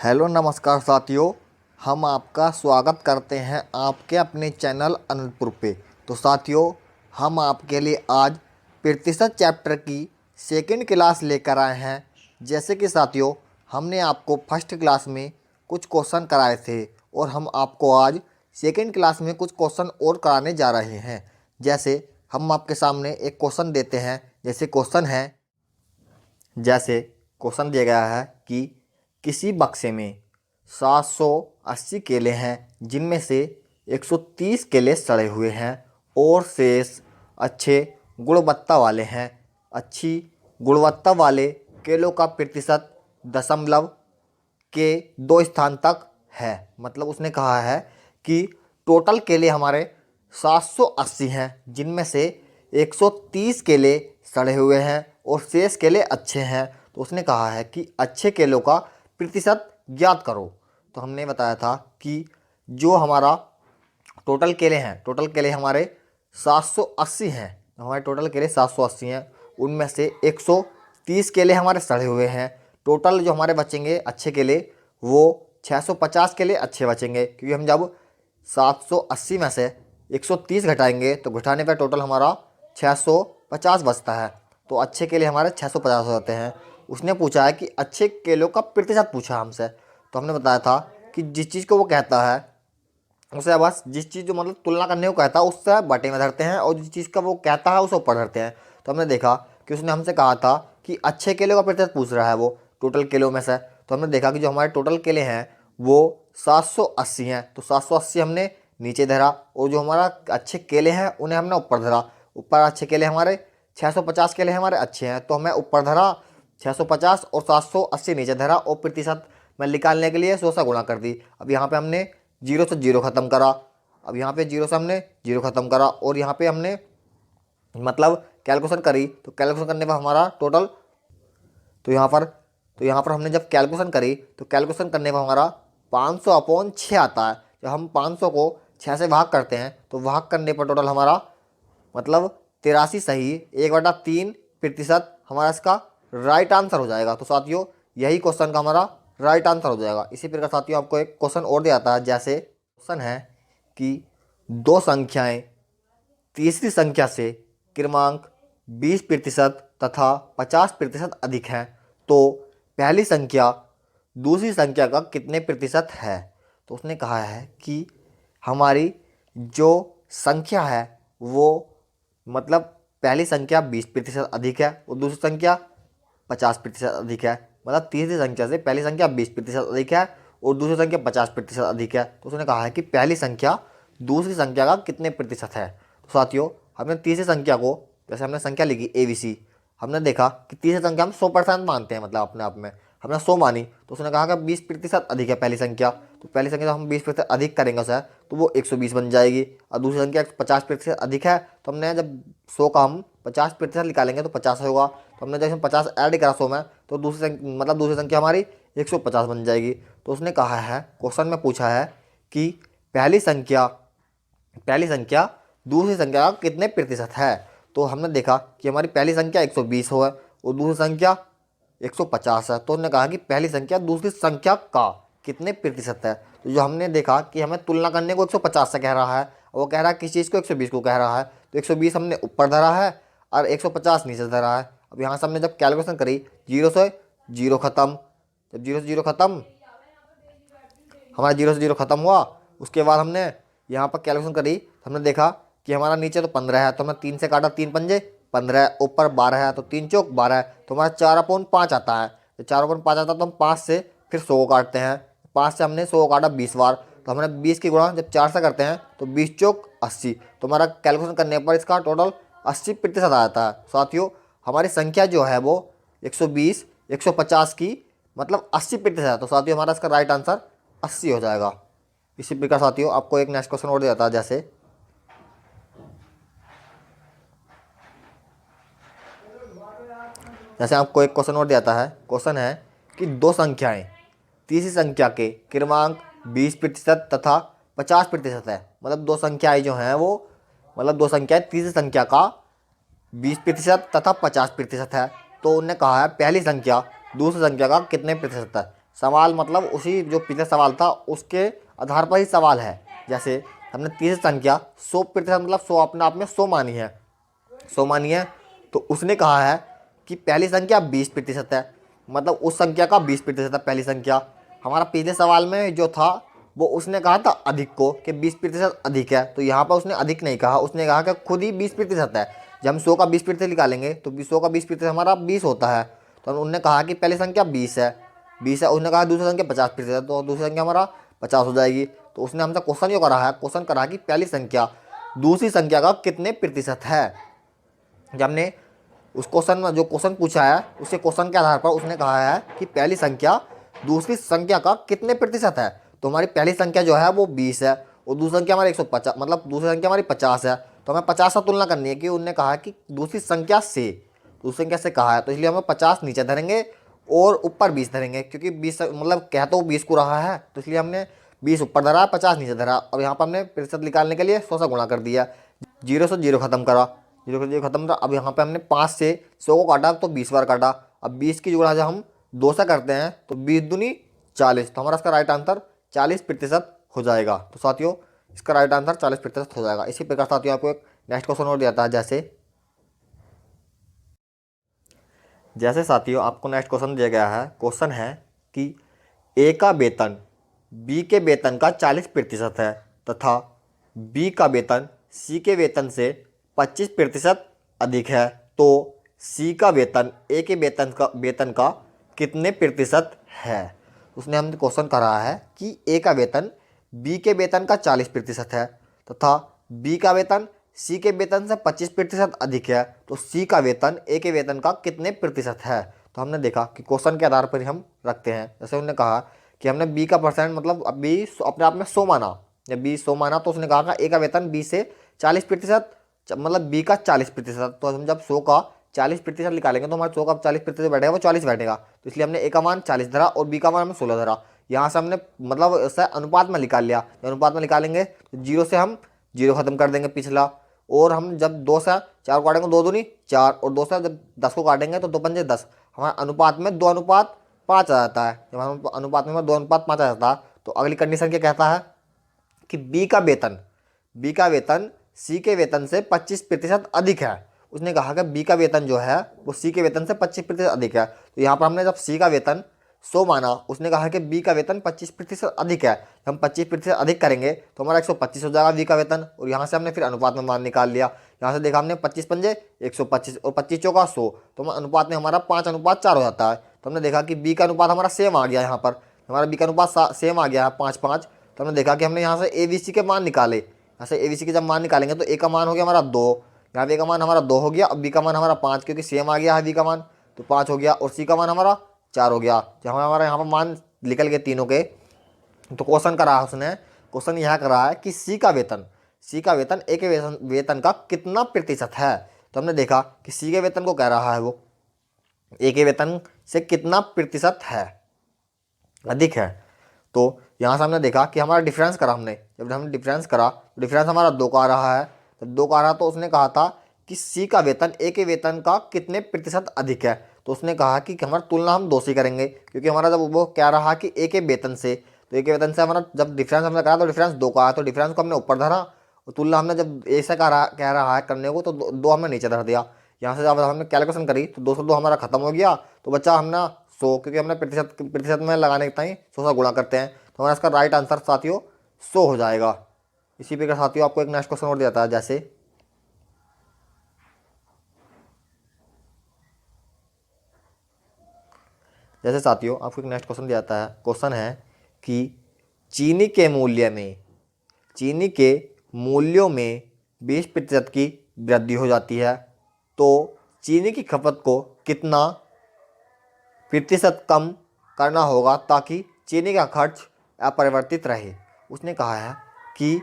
Hello नमस्कार साथियों। हम आपका स्वागत करते हैं आपके अपने चैनल अनंतपुर पे। तो साथियों, हम आपके लिए आज प्रतिशत चैप्टर की सेकंड क्लास लेकर आए हैं। जैसे कि साथियों, हमने आपको फर्स्ट क्लास में कुछ क्वेश्चन कराए थे और हम आपको आज सेकंड क्लास में कुछ क्वेश्चन और कराने जा रहे हैं। जैसे हम आपके सामने एक क्वेश्चन देते हैं। जैसे क्वेश्चन दिया गया है कि किसी बक्से में 780 केले हैं जिनमें से 130 केले सड़े हुए हैं और शेष अच्छे गुणवत्ता वाले हैं। अच्छी गुणवत्ता वाले केलों का प्रतिशत दशमलव के 2 स्थान तक है। मतलब उसने कहा है कि टोटल केले हमारे 780 हैं जिनमें से 130 केले सड़े हुए हैं और शेष केले अच्छे हैं। तो उसने कहा है कि अच्छे केलों का प्रतिशत ज्ञात करो। तो हमने बताया था कि जो हमारा टोटल केले हमारे 780 हैं। हमारे टोटल केले 780 हैं, उनमें से 130 केले हमारे सड़े हुए हैं। टोटल जो हमारे बचेंगे अच्छे केले वो 650 केले अच्छे बचेंगे, क्योंकि हम जब 780 में से 130 घटाएंगे तो घटाने पर टोटल हमारा 650 बचता है। तो अच्छे केले हमारे 650 हो जाते हैं। उसने पूछा है कि अच्छे केलों का प्रतिशत पूछा हमसे। तो हमने बताया था कि जिस चीज़ को वो कहता है उसे बस जिस चीज़ जो मतलब तुलना करने को कहता है उससे बटे में धरते हैं, और जिस चीज़ का वो कहता है उसे ऊपर धरते हैं। तो हमने देखा कि उसने हमसे कहा था कि अच्छे केलों का प्रतिशत पूछ रहा है वो टोटल केलों में से। तो हमने देखा कि जो हमारे टोटल केले हैं वो 780 हैं। तो 780 हमने नीचे धरा और जो हमारा अच्छे केले हैं उन्हें हमने ऊपर धरा। ऊपर अच्छे केले हमारे 650 केले हमारे अच्छे हैं, तो हमें ऊपर धरा 650 और 780 नीचे धरा और प्रतिशत में निकालने के लिए 100 से गुणा कर दी। अब यहाँ पे हमने जीरो से जीरो ख़त्म करा। अब यहाँ पे जीरो से हमने जीरो ख़त्म करा और यहाँ पे हमने मतलब कैलकुलेशन करी। तो कैलकुलेशन करने पर हमारा टोटल तो यहाँ पर हमने जब कैलकुलेशन करी तो कैलकुलेशन करने पर हमारा 500/6 आता है। जब हम 500 को 6 से भाग करते हैं तो भाग करने पर टोटल हमारा मतलब 83 सही 1/3% हमारा इसका राइट आंसर हो जाएगा। तो साथियों, यही क्वेश्चन का हमारा राइट आंसर हो जाएगा। इसी प्रकार साथियों, आपको एक क्वेश्चन और दिया जाता है। जैसे क्वेश्चन है कि दो संख्याएं तीसरी संख्या से क्रमांक 20% तथा 50% अधिक हैं, तो पहली संख्या दूसरी संख्या का कितने प्रतिशत है। तो उसने कहा है कि हमारी जो संख्या है वो मतलब पहली संख्या 20% अधिक है और दूसरी संख्या 50% अधिक है। मतलब तीसरी संख्या से पहली संख्या 20% अधिक है और दूसरी संख्या 50% अधिक है। तो उसने कहा है कि पहली संख्या दूसरी संख्या का कितने प्रतिशत है। तो साथियों, हमने तीसरी संख्या को, जैसे हमने संख्या लिखी ABC, हमने देखा कि तीसरी संख्या हम 100% मानते हैं, मतलब अपने आप में हमने 100 मानी। तो उसने कहा कि 20% अधिक है पहली संख्या। तो पहली संख्या जब हम 20% अधिक करेंगे उसे तो वो 120 बन जाएगी। और दूसरी संख्या 50% अधिक है, तो हमने जब 100 का हम 50% निकालेंगे तो 50 होगा। तो हमने जब 50 ऐड करा 100 में तो दूसरी संख्या हमारी 150 बन जाएगी। तो उसने कहा है, क्वेश्चन में पूछा है कि पहली संख्या दूसरी संख्या का कितने प्रतिशत है। तो हमने देखा कि हमारी पहली संख्या 120 हो है और दूसरी संख्या 150 है। तो उन्होंने कहा कि पहली संख्या दूसरी संख्या का कितने प्रतिशत है। तो जो हमने देखा कि हमें तुलना करने को 150 से कह रहा है और वो कह रहा है किस चीज़ को 120 को कह रहा है। तो 120 हमने ऊपर धरा है और 150 नीचे धरा है। अब यहाँ से हमने जब कैलकुलेशन करी, जीरो से जीरो ख़त्म, जब जीरो से जीरो ख़त्म हमारा जीरो से जीरो ख़त्म हुआ, उसके बाद हमने यहाँ पर कैलकुलेशन करी तो हमने देखा कि हमारा नीचे तो 15 है, तो हमने 3 से काटा, 3 पंजे 15, ऊपर 12 है तो 3 चौक 12 है, तो हमारा 4/5 आता है। तो 4/5 आता है तो हम 5 से फिर 100 को काटते हैं। 5 से हमने 100 को काटा 20 बार, तो हमने 20 की गुणा जब 4 से करते हैं तो 20 चौक 80। तो हमारा कैलकुलेशन करने पर इसका टोटल 80% आ जाता है। साथियों, हमारी संख्या जो है वो 120 150 की मतलब 80% है। तो साथियों, हमारा इसका राइट आंसर 80 हो जाएगा। इसी प्रकार साथियों, आपको एक नेक्स्ट क्वेश्चन और दिया जाता है। जैसे आपको एक क्वेश्चन और दिया जाता है। क्वेश्चन है कि दो संख्याएं तीसरी संख्या के क्रमांक 20% तथा 50% है। मतलब दो संख्याएं जो हैं वो दो संख्याएं तीसरी संख्या का 20% तथा 50% है। तो उन्होंने कहा है पहली संख्या दूसरी संख्या का कितने प्रतिशत है। सवाल मतलब उसी जो पिछले सवाल था उसके आधार पर ही सवाल है। जैसे हमने तीसरी संख्या 100% मतलब 100 अपने आप में 100 मानी है, 100 मानी है, तो उसने कहा है कि पहली संख्या 20% है, मतलब उस संख्या का 20% है पहली संख्या। हमारा पिछले सवाल में जो था वो उसने कहा था अधिक को कि 20% अधिक है, तो यहाँ पर उसने अधिक नहीं कहा, उसने कहा कि खुद ही 20% है। जब हम 100 का 20% निकालेंगे तो 100 का 20% हमारा 20 होता है। तो उन्होंने कहा कि पहली संख्या 20 है, 20 है। उसने कहा दूसरी संख्या 50% है, तो दूसरी संख्या हमारा 50 हो जाएगी। तो उसने हमसे क्वेश्चन जो करा है, क्वेश्चन करा कि पहली संख्या दूसरी संख्या का कितने प्रतिशत है। जब हमने उस क्वेश्चन में जो क्वेश्चन पूछा है उसे क्वेश्चन के आधार पर उसने कहा है कि पहली संख्या दूसरी संख्या का कितने प्रतिशत है। तो हमारी पहली संख्या जो है वो 20 है और दूसरी संख्या हमारी 150 मतलब दूसरी संख्या हमारी 50 है। तो हमें 50 से तुलना करनी है कि उन्होंने कहा कि दूसरी संख्या से कहा है, तो इसलिए हमें 50 नीचे धरेंगे और ऊपर 20 धरेंगे, क्योंकि 20 मतलब कह तो 20 को रहा है, तो इसलिए हमने 20 ऊपर धरा, 50 नीचे धरा। अब यहाँ पर हमने प्रतिशत निकालने के लिए 100 से गुणा कर दिया, 0 से 0 खत्म करा, 0 से 0 खत्म था। अब यहाँ पे हमने 5 से 100 को काटा तो 20 बार काटा। अब 20 की गुणा जब हम 2 से करते हैं तो 20 दूनी 40, तो हमारा इसका राइट आंसर 40% हो जाएगा। तो साथियों इसका राइट आंसर 40% हो जाएगा। इसी प्रकार साथियों आपको एक नेक्स्ट क्वेश्चन और दिया था। जैसे साथियों आपको नेक्स्ट क्वेश्चन दिया गया है। क्वेश्चन है कि ए का वेतन बी के वेतन का 40% है तथा बी का वेतन सी के वेतन से 25% अधिक है, तो सी का वेतन ए के वेतन का कितने प्रतिशत है। उसने हमने क्वेश्चन करा है कि ए का वेतन बी के वेतन का 40% है तथा बी का वेतन सी के वेतन से 25% अधिक है, तो सी का वेतन ए के वेतन का कितने प्रतिशत है। तो हमने देखा कि क्वेश्चन के आधार पर ही हम रखते हैं। जैसे उन्होंने कहा कि हमने बी का परसेंट मतलब बी अपने आप में 100 माना, जब बी 100 माना तो उसने कहा कि ए का वेतन बी से 40% मतलब बी का 40%। तो हम जब 100 का 40% निकालेंगे तो हमारे 100 का 40% बैठेगा वो 40 बैठेगा, तो इसलिए हमने ए का मान 40 धरा और बी का मान हमने 16 धरा। यहाँ से हमने मतलब ऐसा अनुपात में निकाल लिया। अनुपात में निकालेंगे तो 0 से हम 0 खत्म कर देंगे पिछला, और हम जब 2 से 4 को काटेंगे 2 दूनी 4, और 2 से जब 10 को काटेंगे तो 2 पंजे 10, हमारे अनुपात में 2:5 आ जाता है। जब हम अनुपात में 2:5 आ जाता है तो अगली कंडीशन क्या कहता है कि बी का वेतन सी के वेतन से 25% अधिक है। उसने कहा कि बी का वेतन जो है वो सी के वेतन से 25% अधिक है। तो यहाँ पर हमने जब सी का वेतन 100 माना, उसने कहा कि बी का वेतन 25% अधिक है। हम 25% अधिक करेंगे तो हमारा 125 हो जाएगा बी का वेतन, और यहाँ से हमने फिर अनुपात में मान निकाल लिया। यहाँ से देखा हमने 25 पंजे 125 और 25 चौका 100, तो अनुपात में हमारा 5:4 हो जाता है। तो हमने देखा कि बी का अनुपात हमारा सेम आ गया, यहाँ पर हमारा बी का अनुपात सेम आ गया है 5:5। तो हमने देखा कि हमने यहाँ से ए बी सी के मान निकाले। यहाँ से ए बी सी के जब मान निकालेंगे तो ए का मान हो गया हमारा 2, यहाँ पे ए का मान हमारा 2 हो गया, अब बी का मान हमारा 5, क्योंकि सेम आ गया है बी का मान तो 5 हो गया, और सी का मान हमारा 4 हो गया। जब हमारा यहाँ पर मान निकल गए तीनों के, तो क्वेश्चन करा है उसने, क्वेश्चन यह करा है कि सी का वेतन ए के वेतन का कितना प्रतिशत है। तो हमने देखा कि सी के वेतन को कह रहा है वो ए के वेतन से कितना प्रतिशत है अधिक है। तो यहाँ से हमने देखा कि हमारा डिफरेंस करा हमने, जब हमने डिफरेंस करा तो डिफरेंस हमारा 2 का आ रहा है। जब 2 का आ रहा तो उसने कहा था कि सी का वेतन ए के वेतन का कितने प्रतिशत अधिक है। तो उसने कहा कि हमारा तुलना हम 2 से करेंगे, क्योंकि हमारा जब वो कह रहा कि ए के वेतन से, तो ए के वेतन से हमारा जब डिफरेंस हमने करा तो डिफरेंस 2 का आया, तो डिफरेंस को हमने ऊपर धरा, और तुलना हमने जब ए से कह रहा है करने को तो 2 हमने नीचे धर दिया। यहाँ से जब हमने कैलकुलेशन करी तो 2 से 2 हमारा खत्म हो गया, तो बच्चा हमने 100, क्योंकि हमने प्रतिशत में लगाने के टाइम 100 से गुणा करते हैं, तो हमारा इसका राइट आंसर साथियों 100 हो जाएगा। इसी प्रकार साथियों आपको एक नेक्स्ट क्वेश्चन और दिया था। जैसे साथियों आपको एक नेक्स्ट क्वेश्चन दिया जाता है। क्वेश्चन है कि चीनी के मूल्यों में 20% की वृद्धि हो जाती है, तो चीनी की खपत को कितना प्रतिशत कम करना होगा ताकि चीनी का खर्च अपरिवर्तित रहे। उसने कहा है कि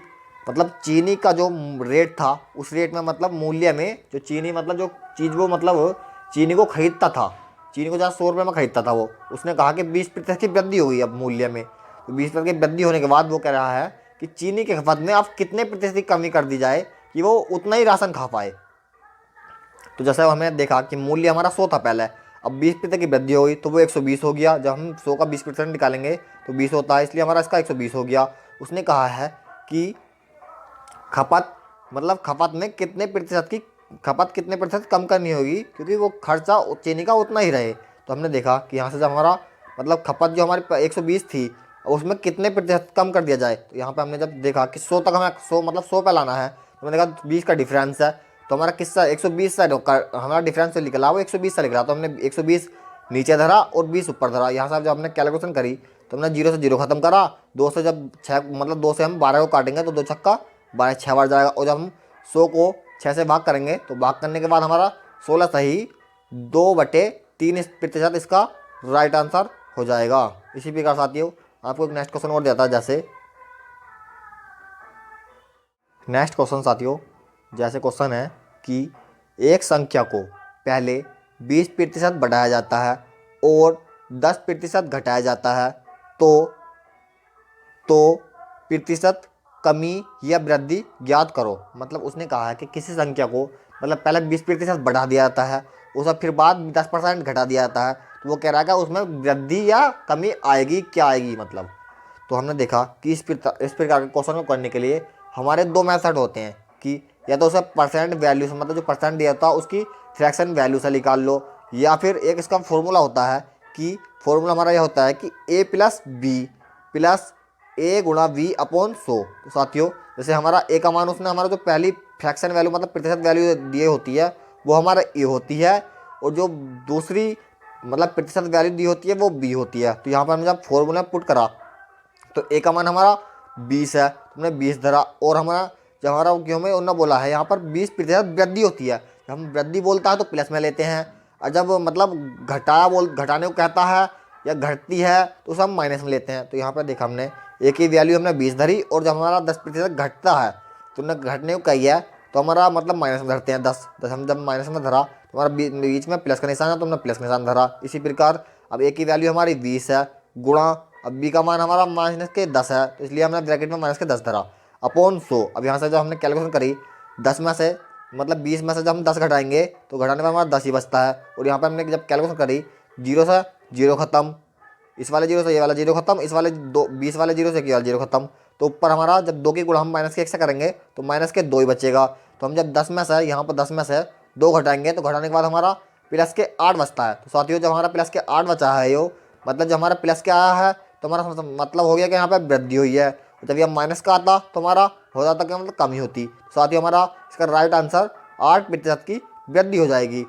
मतलब चीनी का जो रेट था उस रेट में मतलब मूल्य में जो चीनी मतलब जो चीज़ वो मतलब चीनी को खरीदता था, चीनी को जहाँ 100 रुपये में खरीदता था वो, उसने कहा कि 20% की वृद्धि हुई अब मूल्य में। तो 20% की वृद्धि होने के बाद वो कह रहा है कि चीनी की खपत में अब कितने प्रतिशत की कमी कर दी जाए कि वो उतना ही राशन खा पाए। तो जैसे हमने देखा कि मूल्य हमारा 100 था पहले, अब 20% की वृद्धि होगी तो वो 120 हो गया। जब हम 100 का 20% निकालेंगे तो 20 होता है, इसलिए हमारा इसका 120 हो गया। उसने कहा है कि खपत मतलब खपत में कितने प्रतिशत की खपत कितने प्रतिशत कम करनी होगी, क्योंकि वो खर्चा चीनी का उतना ही रहे। तो हमने देखा कि यहाँ से जब हमारा मतलब खपत जो हमारी 120 थी, उसमें कितने प्रतिशत कम कर दिया जाए। तो यहाँ पे हमने जब देखा कि 100 तक हमें 100 मतलब 100 पे लाना है, तो हमने देखा 20 का डिफरेंस है, तो हमारा किस्सा 120 से हमारा डिफरेंस जो निकला वो 120 से निकला। तो हमने 120 नीचे धरा और 20 ऊपर धरा। यहाँ से जब हमने कैलकुलेशन करी तो हमने 0 से 0 खत्म करा। 2 से जब 6 मतलब 2 से हम 12 को काटेंगे तो 2 छक्का 12 6 बार जाएगा। और जब हम 100 को 6 से भाग करेंगे तो भाग करने के बाद हमारा 16 सही 2/3% इसका राइट आंसर हो जाएगा। इसी प्रकार साथियों आपको एक नेक्स्ट क्वेश्चन और देता है। जैसे नेक्स्ट क्वेश्चन साथियों जैसे क्वेश्चन है कि एक संख्या को पहले 20% बढ़ाया जाता है और 10% घटाया जाता है, तो प्रतिशत कमी या वृद्धि ज्ञात करो। मतलब उसने कहा है कि किसी संख्या को मतलब पहले 20% बढ़ा दिया जाता है, उसका फिर बाद 10% घटा दिया जाता है, तो वो कह रहा है कि उसमें वृद्धि या कमी आएगी, क्या आएगी मतलब। तो हमने देखा कि इस प्रकार के क्वेश्चन को करने के लिए हमारे दो मेथड होते हैं कि या तो उसे परसेंट वैल्यू से मतलब जो परसेंट दिया था उसकी फ्रैक्शन वैल्यू से निकाल लो, या फिर एक इसका फॉर्मूला होता है कि फॉर्मूला हमारा यह होता है कि a plus B plus a गुणा वी अपॉन 100। तो साथियों जैसे हमारा a का मान उसने हमारा जो पहली फ्रैक्शन वैल्यू मतलब प्रतिशत वैल्यू दी होती है वो हमारा a होती है, और जो दूसरी मतलब प्रतिशत वैल्यू दी होती है वो b होती है। तो यहाँ पर हमने जब फॉर्मूला पुट करा तो a का मान हमारा 20 है, तुमने 20 धरा, और हमारा जब हमारा क्यों में उन्होंने बोला है यहाँ पर 20% वृद्धि होती है। जब हम वृद्धि बोलता है तो प्लस में लेते हैं, और जब मतलब घटाने को कहता है या घटती है तो उसे हम माइनस में लेते हैं। तो यहाँ पर देखा हमने एक ही वैल्यू हमने 20 धरी, और जब हमारा 10% घटता है तो हमने घटने को कही है तो हमारा मतलब माइनस में धरते हैं 10। हम जब माइनस में धरा तो हमारा बीच में प्लस का निशान है तो हमने प्लस का निशान धरा। इसी प्रकार अब एक ही वैल्यू हमारी 20 है गुणा अब बी का मान हमारा माइनस के 10 है, तो इसलिए हमने ब्रैकेट में माइनस के 10 धरा अपॉन 100। अब यहाँ से जब हमने कैलकुलेशन करी 10 में से मतलब 20 में से जब हम 10 घटाएंगे तो घटाने में हमारा 10 ही बचता है। और यहाँ पर हमने जब कैलकुलेशन करी 0 से 0 खत्म, इस वाले 0 से ये वाला 0 खत्म, इस वाले 20 वाले 0 से ये वाला 0 खत्म, तो ऊपर हमारा जब 2 की गुणा हम माइनस के 1 से करेंगे तो माइनस के 2 ही बचेगा। तो हम जब 10 में से यहाँ पर 10 में से 2 घटाएंगे तो घटाने के बाद हमारा प्लस के 8 बचता है। तो साथियों जब हमारा प्लस के 8 बचा है यो मतलब जब हमारा प्लस के आया है तो हमारा मतलब हो गया कि यहाँ पे वृद्धि हुई है। जब ये माइनस का आता तो हमारा हो जाता कि मतलब कमी होती। साथियों हमारा इसका राइट आंसर 8% की वृद्धि हो जाएगी।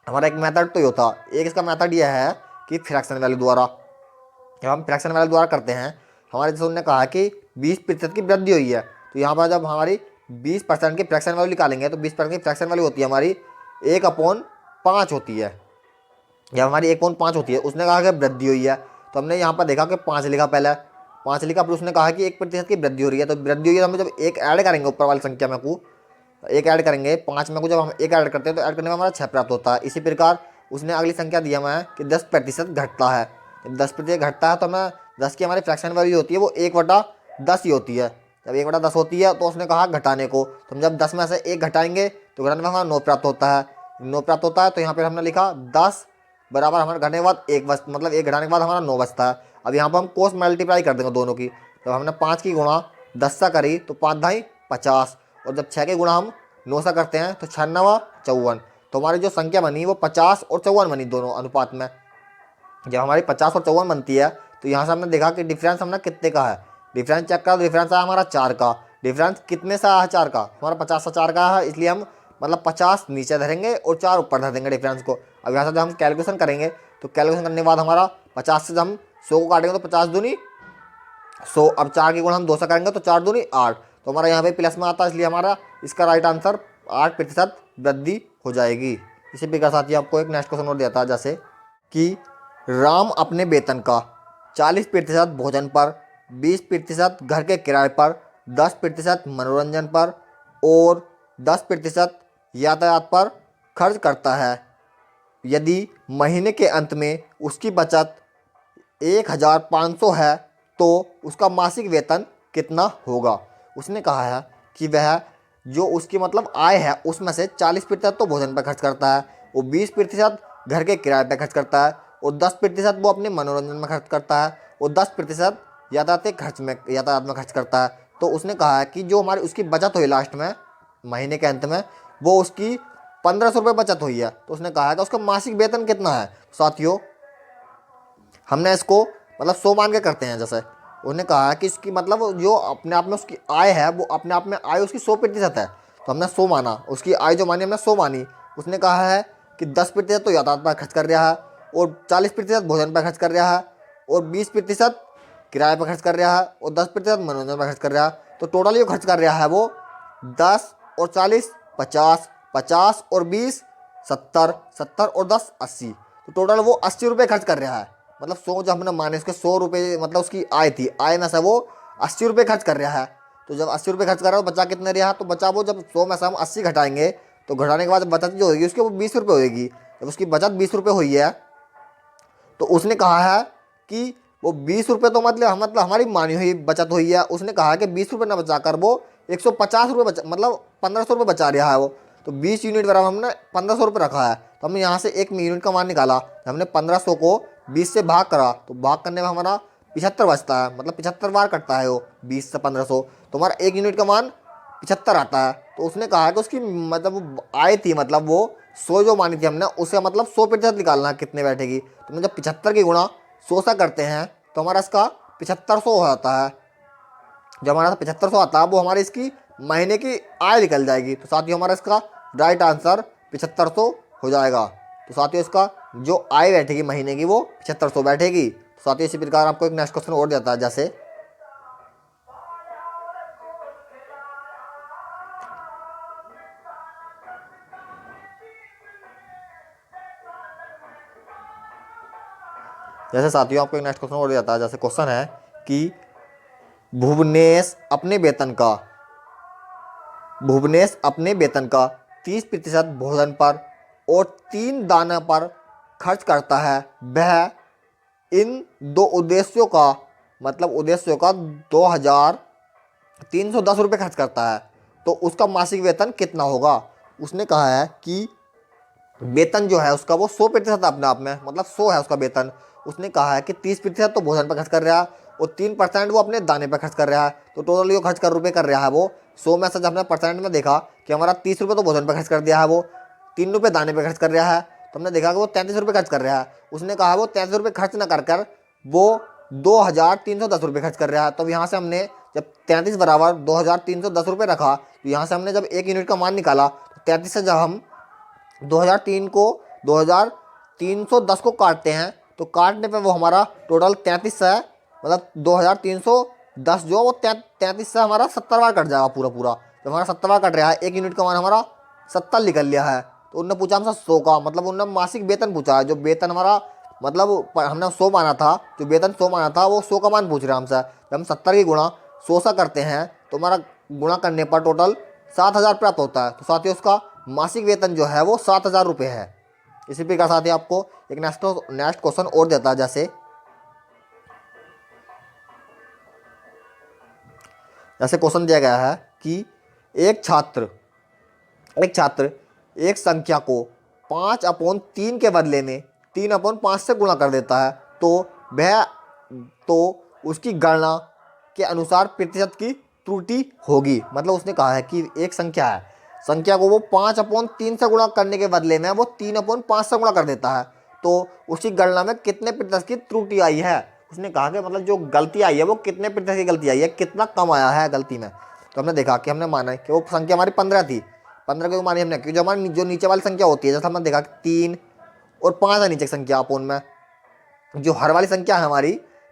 हमारा एक मेथड तो ये होता, एक इसका मेथड यह है कि फ्रैक्शन वैल्यू द्वारा, जब हम फ्रैक्शन वैल्यू द्वारा करते हैं हमारे जैसे उन्होंने कहा कि 20% की वृद्धि हुई है, तो यहाँ पर जब हमारी 20% की फ्रैक्शन वैल्यू निकालेंगे तो 20% की फ्रैक्शन वैल्यू होती है हमारी 1/5 होती है, जब हमारी 1/5 होती है। उसने कहा कि वृद्धि हुई है तो हमने यहाँ पर देखा कि 5 लिखा, पहले 5 लिखा, फिर उसने कहा कि 1% की वृद्धि हो रही है। तो वृद्धि हुई है तो हम जब एक ऐड करेंगे ऊपर वाली संख्या में को एक ऐड करेंगे 5 में को जब हम एक ऐड करते हैं तो ऐड करने में हमारा 6 प्राप्त होता है। इसी प्रकार उसने अगली संख्या दिया हमें कि 10% घटता है। जब 10% घटता है तो हमें 10 की हमारी फ्रैक्शन वैल्यू होती है वो 1/10 ही होती है। जब 1/10 होती है तो उसने कहा घटाने को, तो हम जब 10 में से 1 घटाएंगे तो घटाने में हमारा 9 प्राप्त होता है। 9 प्राप्त होता है तो यहाँ पर हमने लिखा 10 बराबर हमारे घटाने के बाद 1 बच मतलब 1 घटाने के बाद हमारा 9 बचता है। अब यहाँ पर हम कोस मल्टीप्लाई कर देंगे दोनों की। जब हमने 5 की गुणा 10 से करी तो 5 ढाई 50, और जब 6 की गुणा हम 9 से करते हैं तो 6 9 54। तो हमारी जो संख्या बनी वो 50 और 54 बनी दोनों अनुपात में। जब हमारी 50 और 54 बनती है तो यहाँ से हमने देखा कि डिफरेंस हमने कितने का है, डिफरेंस चेक करा, डिफरेंस आया हमारा 4 का। डिफरेंस कितने से आया है 4 का, हमारा 50 से 4 का है, इसलिए हम मतलब 50 नीचे धरेंगे और 4 ऊपर धर देंगे डिफरेंस को। अब यहाँ से जब हम कैलकुलेशन करेंगे तो कैलकुलेशन करने के बाद हमारा 50 से जब हम 100 को काटेंगे तो 50 दूनी 100। अब 4 की गुणा हम 2 से करेंगे तो 4 दूनी 8, तो हमारा यहाँ पे प्लस में आता है, इसलिए हमारा इसका राइट आंसर 8% वृद्धि हो जाएगी। इसी प्रकार साथ ही आपको एक नेक्स्ट क्वेश्चन और दिया था जैसे कि राम अपने वेतन का 40% भोजन पर, 20% घर के किराए पर, 10% मनोरंजन पर और 10% यातायात पर खर्च करता है। यदि महीने के अंत में उसकी बचत 1500 है तो उसका मासिक वेतन कितना होगा। उसने कहा है कि वह जो उसकी मतलब आय है उसमें से 40% तो भोजन पर खर्च करता है, वो 20% घर के किराए पे खर्च करता है और 10% वो अपने मनोरंजन में खर्च करता है और 10% यातायात में खर्च करता है। तो उसने कहा है कि जो हमारी उसकी बचत हुई लास्ट में महीने के अंत में, वो उसकी 1500 रुपये बचत हुई है। तो उसने कहा है कि उसका मासिक वेतन कितना है। साथियों, हमने इसको मतलब 100 मान के करते हैं। जैसे उन्होंने कहा है कि इसकी मतलब जो अपने आप में उसकी आय है, वो अपने आप में आय उसकी 100% है। तो हमने 100 माना, उसकी आय जो मानी हमने 100 मानी। उसने कहा है कि 10% तो यातायात पर खर्च कर रहा है और 40% भोजन पर खर्च कर रहा है और 20% किराए पर खर्च कर रहा है और 10% मनोरंजन पर खर्च कर रहा है। तो टोटल जो खर्च कर रहा है वो 10 और 40 50, 50 और 20 70, 70 और 10 80। तो टोटल वो 80 रुपये खर्च कर रहा है। मतलब 100 जब हमने माने उसके 100 रुपये मतलब उसकी आय थी, आय में से वो 80 रुपये खर्च कर रहा है। तो जब 80 रुपये खर्च कर रहा है तो बचा कितने रहा? तो बचा वो जब 100 में से हम 80 घटाएंगे तो घटाने के बाद बचत जो होगी उसकी वो 20 रुपये होगी। जब उसकी बचत 20 रुपये हुई है तो उसने कहा है कि वो 20 रुपये तो मतलब हमारी मानी हुई बचत हुई है। उसने कहा है कि 20 रुपये ना बचा कर वो 150 रुपये मतलब 1500 रुपये बचा रहा है वो। तो 20 यूनिट बराबर हमने 1500 रुपये रखा है। तो हमने यहाँ से 1 यूनिट का मान निकाला। हमने 1500 को 20 से भाग करा तो भाग करने में हमारा 75 बचता है, मतलब 75 बार कटता है वो 20 से 1500। तो हमारा 1 यूनिट का मान 75 आता है। तो उसने कहा है कि उसकी मतलब आय थी, मतलब वो 100 जो मानी थी हमने उसे मतलब 100% निकालना कितने बैठेगी। तो हम जब 75 की गुणा 100 से करते हैं तो हमारा इसका 7500 हो जाता है। जब हमारा 7500 आता है वो हमारी इसकी महीने की आय निकल जाएगी। तो साथियों हमारा इसका राइट आंसर 7500 हो जाएगा। तो साथियों इसका जो आय बैठेगी महीने की वो 7500 बैठेगी। तो साथियों इसी प्रकार आपको एक नेक्स्ट क्वेश्चन और देता है। जैसे साथियों आपको एक नेक्स्ट क्वेश्चन और जाता है। जैसे क्वेश्चन है कि भुवनेश अपने वेतन का 30% भोजन पर और 3 दाना पर खर्च करता है। वह इन दो उद्देश्यों का मतलब उद्देश्यों का 2310 रुपये खर्च करता है। तो उसका मासिक वेतन कितना होगा? उसने कहा है कि वेतन जो है उसका वो 100% अपने आप में, मतलब 100 है उसका वेतन। उसने कहा है कि 30% तो भोजन पर खर्च कर रहा है और 3% वो अपने दाने पर खर्च कर रहा है। तो टोटल जो खर्च कर रुपये कर रहा है वो 100 में से जब हमने परसेंट में देखा कि हमारा 30 रुपये तो भोजन पर खर्च कर दिया है, वो 3 रुपये दाने पर खर्च कर रहा है। तो हमने देखा कि वो 33 रुपये खर्च कर रहा है। उसने कहा वो 33 रुपये खर्च ना कर वो 2310 रुपये खर्च कर रहा है। तो यहाँ से हमने जब 33 बराबर 2310 रुपये रखा तो यहाँ से हमने जब 1 यूनिट का मान निकाला तो 33 से जब हम 2003 को 2310 को काटते हैं तो काटने पे वो हमारा टोटल 33 है, मतलब 2310 जो वो 33 से हमारा 70 बार कट जाएगा पूरा पूरा। जब हमारा 70 बार कट रहा है 1 यूनिट का मान हमारा 70 निकल लिया है। तो उनने पूछा हमसे 100 का, मतलब उनने मासिक वेतन पूछा है। जो वेतन हमारा मतलब हमने 100 माना था, जो वेतन 100 माना था वो 100 का मान पूछ रहा है हमसे। जब हम 70 की गुणा 100 से करते हैं तो हमारा गुणा करने पर टोटल 7000 प्राप्त होता है। तो साथियों उसका मासिक वेतन जो है वो 7000 रुपये है। इसी प्रकार साथ ही आपको एक नेक्स्ट क्वेश्चन और देता है। जैसे क्वेश्चन दिया गया है कि एक छात्र एक संख्या को 5/3 के बदले में 3/5 से गुणा कर देता है वह तो उसकी गणना के अनुसार प्रतिशत की त्रुटि होगी। मतलब उसने कहा है कि एक संख्या को वो 5/3 से गुणा करने के बदले में वो 3/5 से गुणा कर देता है, तो उसकी गणना में कितने प्रतिशत की त्रुटि आई है। उसने कहा कि मतलब जो गलती आई है वो कितने प्रतिशत की गलती आई है, कितना कम आया है गलती में। तो हमने देखा कि हमने माना कि वो संख्या हमारी 15 थी। 15 को मानी हमने, क्योंकि जो हमारी जो नीचे वाली संख्या होती है, जैसे हमने देखा कि 3 और 5 है नीचे की संख्या अपोन में। जो हर वाली संख्या है हमारी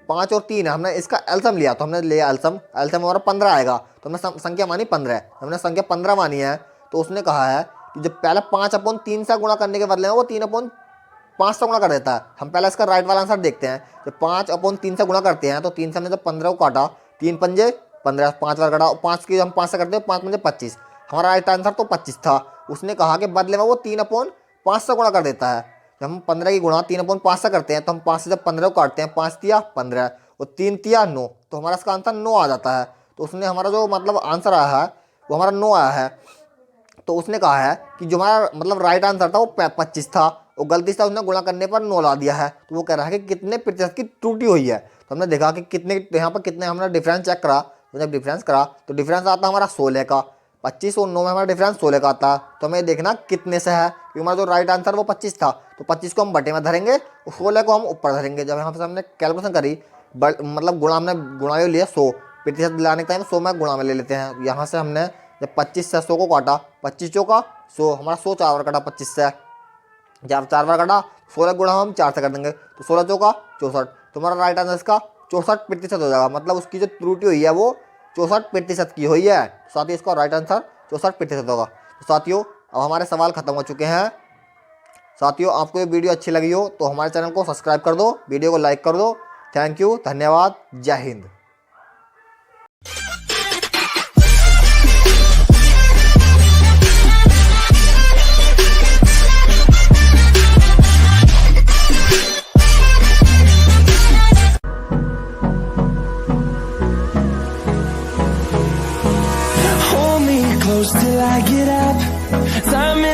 5 और 3 है, हमने इसका एल्सम लिया। तो हमने लिया एल्सम हमारा 15 आएगा। तो हमने संख्या मानी 15, हमने संख्या 15 मानी है। तो उसने कहा है कि जब पहले 5/3 से गुणा करने के बदले में वो 3/5 से गुणा कर देता है। हम पहले इसका राइट वाला आंसर देखते हैं। जब 5/3 से गुणा करते हैं तो 3 से हमने जब 15 को काटा, 3 पंजे 15, 5 बार काटा, 5 की हम 5 से करते हैं 5 पंजे 25, हमारा राइट आंसर तो 25 था। उसने कहा कि बदले में वो 3/5 से गुणा कर देता है। जब हम 15 की गुणा 3/5 से करते हैं तो हम 5 से जब 15 को काटते हैं, 5 तिया 15 और 3 तिया 9, तो हमारा इसका आंसर 9 आ जाता है। तो उसने हमारा जो मतलब आंसर आया है वो हमारा 9 आया है। तो उसने कहा है कि जो हमारा मतलब राइट आंसर था वो 25 था और गलती से उसने गुणा करने पर 9 ला दिया है, तो वो कह रहा है कि कितने प्रतिशत की त्रुटि हुई है। तो हमने देखा कि कितने, यहाँ पर कितने, हमने डिफरेंस चेक करा, तो जब डिफरेंस करा तो डिफरेंस आता हमारा 16 का। 25 और 9 में हमारा डिफरेंस 16 का आता है। तो हमें देखना कितने से है, क्योंकि हमारा जो राइट आंसर वो 25 था, तो 25 को हम बटे में धरेंगे और 16 को हम ऊपर धरेंगे। जब यहाँ पर हमने कैलकुलेशन करी, मतलब गुणा, हमने गुणा ले लिया 100, प्रतिशत लाने के टाइम 100 में गुणा में ले लेते हैं। यहाँ से हमने जब 25 से 100 को काटा, 25 चौका 100, हमारा 100 4 बार कटा 25 से, जब 4 बार कटा 16 गुणा हम 4 से कर देंगे, तो 16 चौका 64, तो हमारा राइट आंसर इसका 64% हो जाएगा। मतलब उसकी जो त्रुटि हुई है वो 64% की हुई है। साथियों इसका राइट आंसर 64% होगा। तो साथियों अब हमारे सवाल खत्म हो चुके हैं। साथियों आपको ये वीडियो अच्छी लगी हो तो हमारे चैनल को सब्सक्राइब कर दो, वीडियो को लाइक कर दो। थैंक यू, धन्यवाद, जय Hind. Hold me close till I get up. Time is